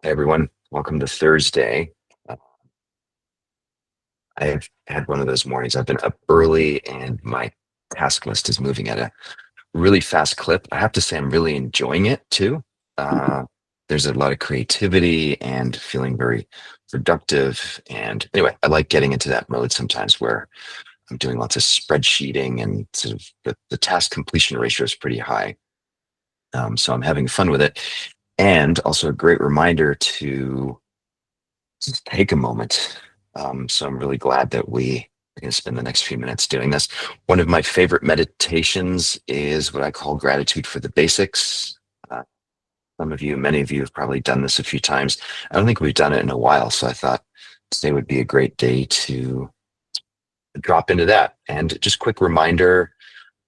Hey everyone, welcome to Thursday. Uh, I've had one of those mornings. I've been up early and my task list is moving at a really fast clip. I have to say, I'm really enjoying it too. Uh, there's a lot of creativity and feeling very productive. And anyway, I like getting into that mode sometimes where I'm doing lots of spreadsheeting and sort of the task completion ratio is pretty high. So I'm having fun with it. And also a great reminder to just take a moment. So I'm really glad that we are going to spend the next few minutes doing this. One of my favorite meditations is what I call gratitude for the basics. Uh, many of you have probably done this a few times. I don't think we've done it in a while, so I thought today would be a great day to drop into that. And just quick reminder,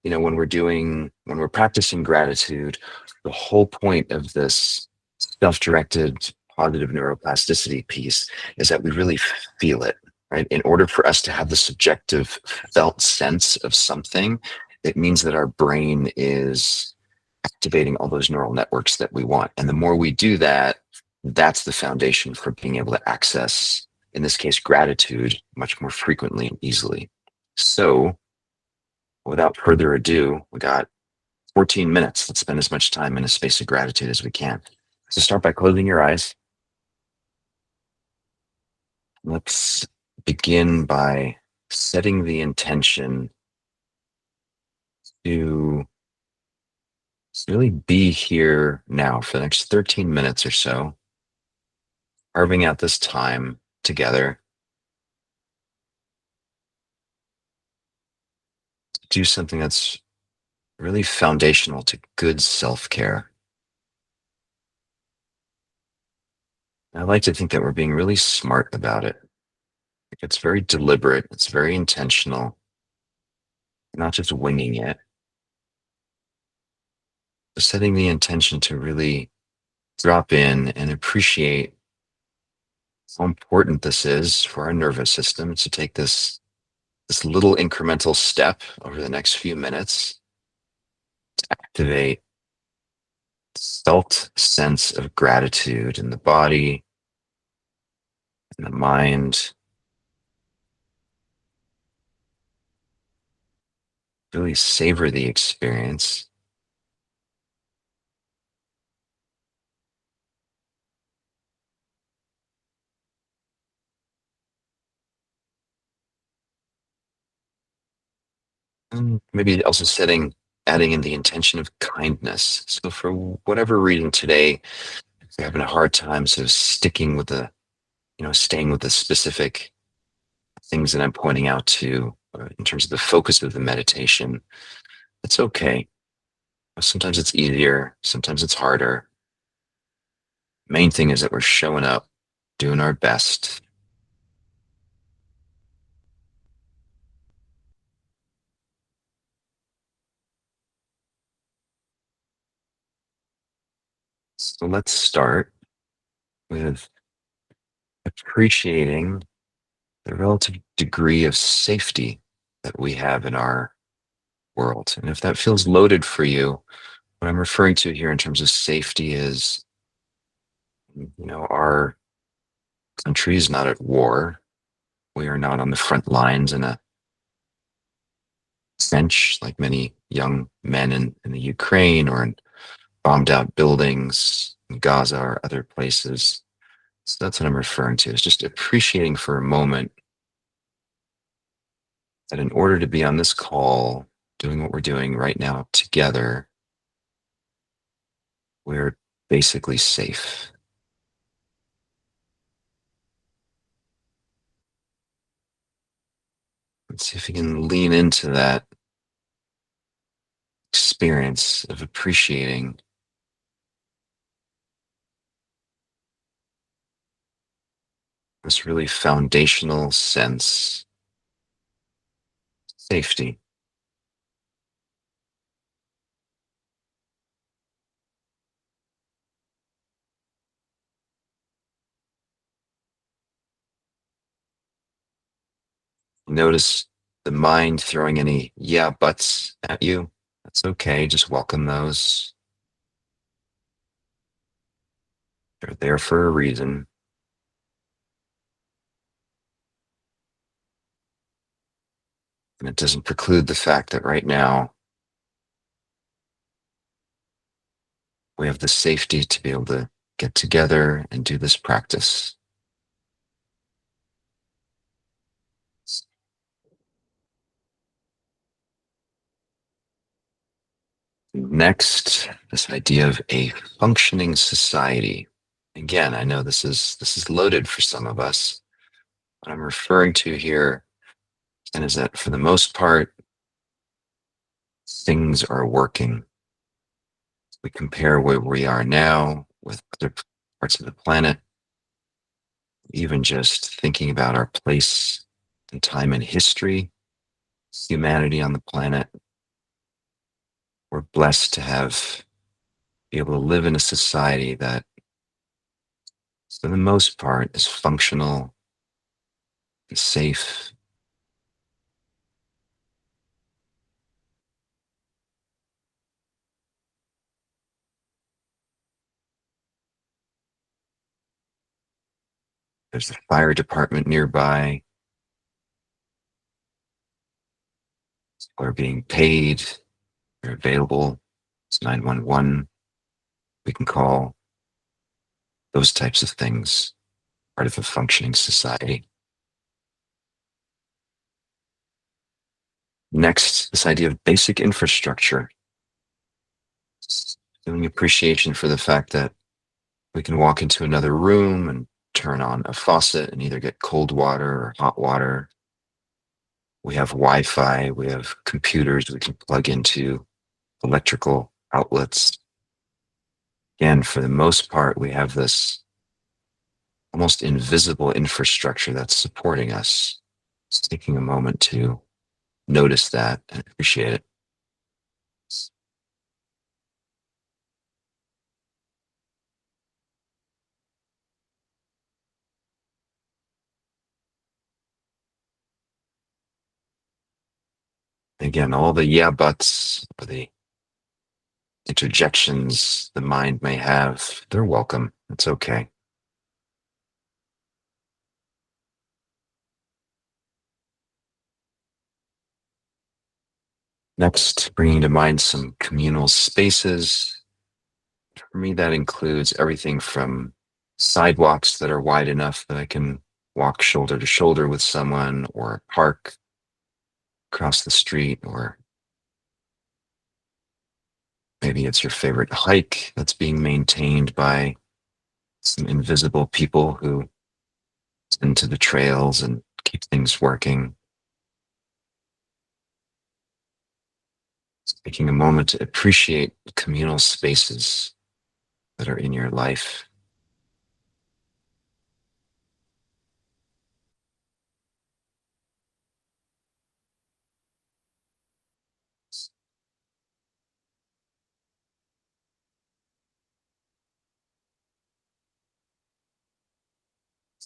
when we're practicing gratitude, the whole point of this self-directed positive neuroplasticity piece is that we really feel it, right? In order for us to have the subjective felt sense of something, it means that our brain is activating all those neural networks that we want. And the more we do that, that's the foundation for being able to access, in this case, gratitude much more frequently and easily. So without further ado, we got 14 minutes. Let's spend as much time in a space of gratitude as we can. So start by closing your eyes. Let's begin by setting the intention to really be here now for the next 13 minutes or so, carving out this time together to do something that's really foundational to good self-care. I like to think that we're being really smart about it. It's very deliberate, it's very intentional, not just winging it, but setting the intention to really drop in and appreciate how important this is for our nervous system to take this little incremental step over the next few minutes to activate felt sense of gratitude in the body and the mind. Really savor the experience. And maybe also adding in the intention of kindness. So for whatever reason today, if you're having a hard time sort of staying with the specific things that I'm pointing out to in terms of the focus of the meditation, it's okay. Sometimes it's easier, sometimes it's harder. Main thing is that we're showing up, doing our best. So let's start with appreciating the relative degree of safety that we have in our world. And if that feels loaded for you, what I'm referring to here in terms of safety is, our country is not at war. We are not on the front lines in a trench like many young men in the Ukraine or in bombed out buildings in Gaza or other places. So that's what I'm referring to, is just appreciating for a moment that in order to be on this call, doing what we're doing right now together, we're basically safe. Let's see if we can lean into that experience of appreciating this really foundational sense of safety. Notice the mind throwing any yeah buts at you. That's okay. Just welcome those. They're there for a reason. And it doesn't preclude the fact that right now we have the safety to be able to get together and do this practice. Next, this idea of a functioning society. Again, I know this is loaded for some of us. What I'm referring to here and is that for the most part, things are working. We compare where we are now with other parts of the planet, even just thinking about our place and time in history, humanity on the planet. We're blessed to have be able to live in a society that, for the most part, is functional and safe. There's a fire department nearby. We're being paid. They're available. It's 911. We can call those types of things part of a functioning society. Next, this idea of basic infrastructure. Feeling appreciation for the fact that we can walk into another room and turn on a faucet and either get cold water or hot water. We have Wi-Fi, we have computers we can plug into electrical outlets. Again, for the most part, we have this almost invisible infrastructure that's supporting us. Just taking a moment to notice that and appreciate it. Again, all the yeah buts or the interjections the mind may have, they're welcome. It's okay. Next, bringing to mind some communal spaces. For me, that includes everything from sidewalks that are wide enough that I can walk shoulder to shoulder with someone, or a park across the street, or maybe it's your favorite hike that's being maintained by some invisible people who tend to the trails and keep things working. Taking a moment to appreciate communal spaces that are in your life.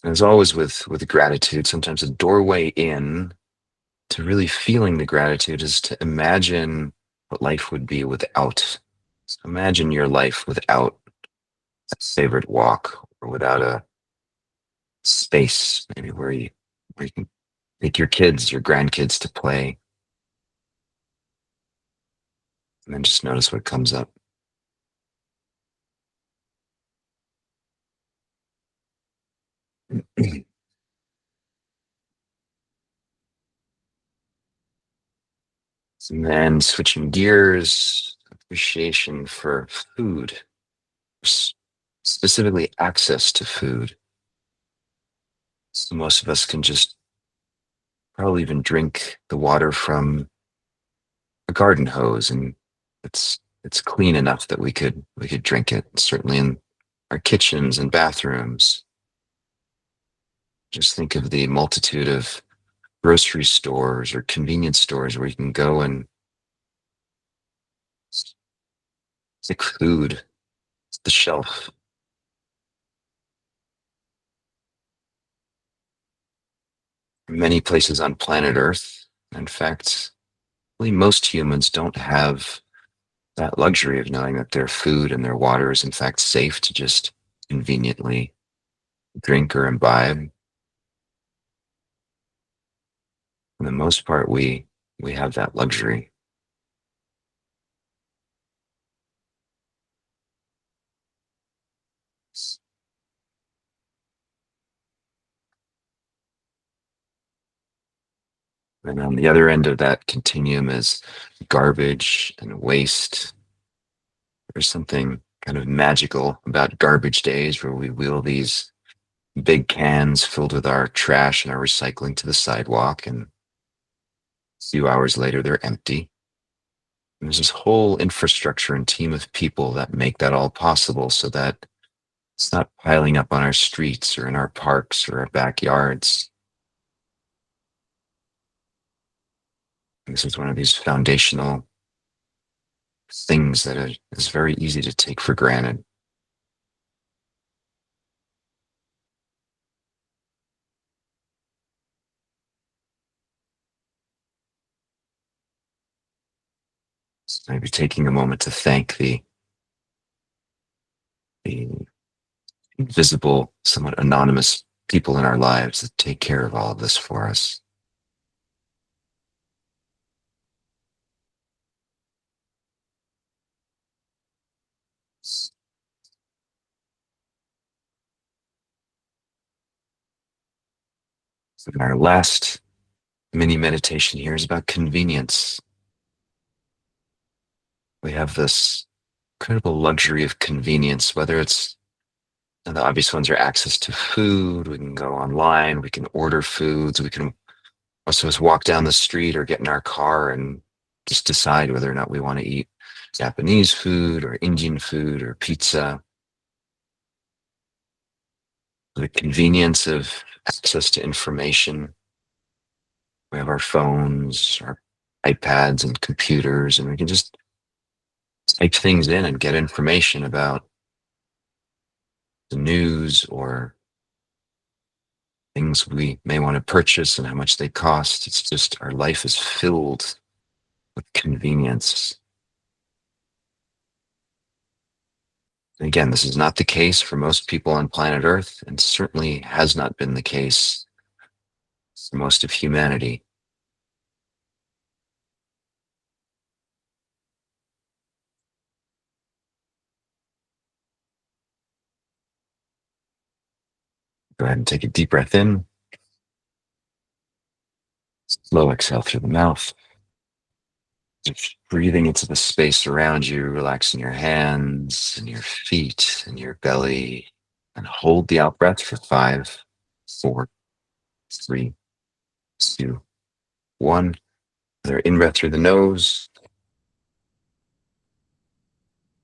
As always with gratitude, sometimes a doorway in to really feeling the gratitude is to imagine what life would be without. So imagine your life without a favorite walk or without a space, maybe where you can take your kids, your grandkids to play, and then just notice what comes up. And then switching gears, appreciation for food, specifically access to food. So most of us can just probably even drink the water from a garden hose, and it's clean enough that we could drink it. Certainly in our kitchens and bathrooms. Just think of the multitude of grocery stores or convenience stores where you can go and pick food, the shelf. Many places on planet Earth. In fact, really most humans don't have that luxury of knowing that their food and their water is in fact safe to just conveniently drink or imbibe. For the most part, we have that luxury. And on the other end of that continuum is garbage and waste. There's something kind of magical about garbage days where we wheel these big cans filled with our trash and our recycling to the sidewalk, and a few hours later, they're empty. And there's this whole infrastructure and team of people that make that all possible so that it's not piling up on our streets or in our parks or our backyards. This is one of these foundational things that is very easy to take for granted. So maybe taking a moment to thank the invisible, somewhat anonymous people in our lives that take care of all of this for us. And our last mini meditation here is about convenience. We have this incredible luxury of convenience, whether it's, and the obvious ones are access to food. We can go online, we can order foods, we can also just walk down the street or get in our car and just decide whether or not we want to eat Japanese food or Indian food or pizza. The convenience of access to information. We have our phones, our iPads and computers, and we can just type things in and get information about the news or things we may want to purchase and how much they cost. It's just our life is filled with convenience. And again, this is not the case for most people on planet Earth, and certainly has not been the case for most of humanity. Go ahead and take a deep breath in, slow exhale through the mouth. Just breathing into the space around you, relaxing your hands and your feet and your belly, and hold the out breath for 5, 4, 3, 2, 1. Another in breath through the nose.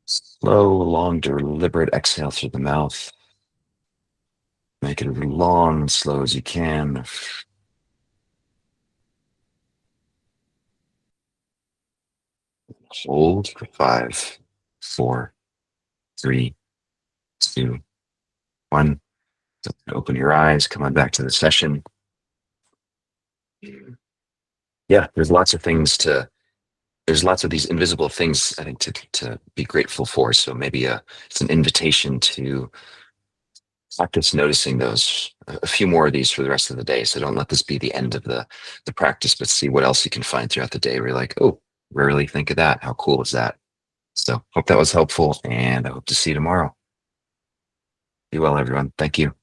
Slow, long, deliberate exhale through the mouth. Make it as long and slow as you can. Hold for 5, 4, 3, 2, 1. Open your eyes. Come on back to the session. Yeah, there's lots of these invisible things, I think, to be grateful for. So maybe it's an invitation to practice noticing those, a few more of these for the rest of the day. So don't let this be the end of the practice, but see what else you can find throughout the day where you're like, oh, rarely think of that. How cool is that? So hope that was helpful, and I hope to see you tomorrow. Be well, everyone. Thank you.